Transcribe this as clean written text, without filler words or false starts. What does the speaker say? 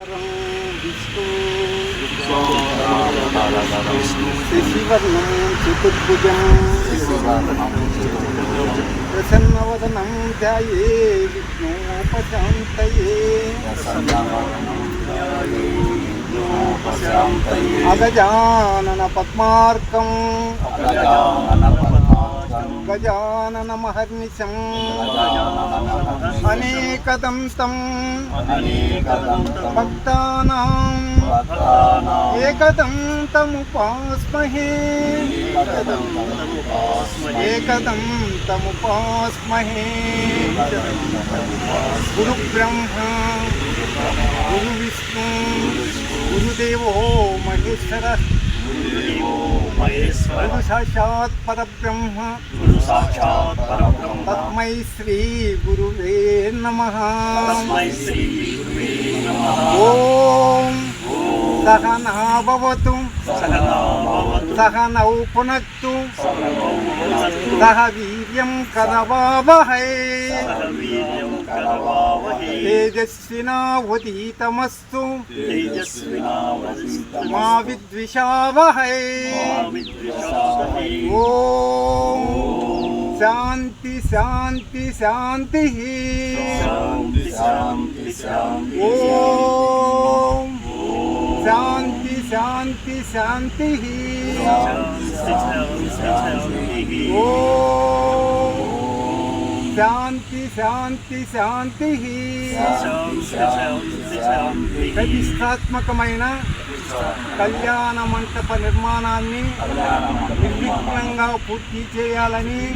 विष्णु शशिवर्णं चतुर्भुजं प्रसन्नवदनं ध्यायेत् विष्णोपशान्तये अगजानन पद्मार्कं गजाननमहर्निशम् अनेकदन्तं भक्तानां एकदन्तमुपास्महे गुरुब्रह्मा गुरुविष्णु गुरुदेवो महेश्वरः गुरु साक्षात् परब्रह्म तस्मै श्री गुरुवे नमः। ओम सहना भवतु सहनौ पुनक्तु सह वीर्यं करवावहै तेजस्विनावधीतमस्तु मा विद्विषावहै। ओम शांति शांति शांति। ओम शांति शांति शांति। ओम शांति शांति शांति। ప్రతిష్టాత్మకమైన కళ్యాణ మంటప నిర్మాణాన్ని నిర్విఘ్నంగా పూర్తి చేయాలని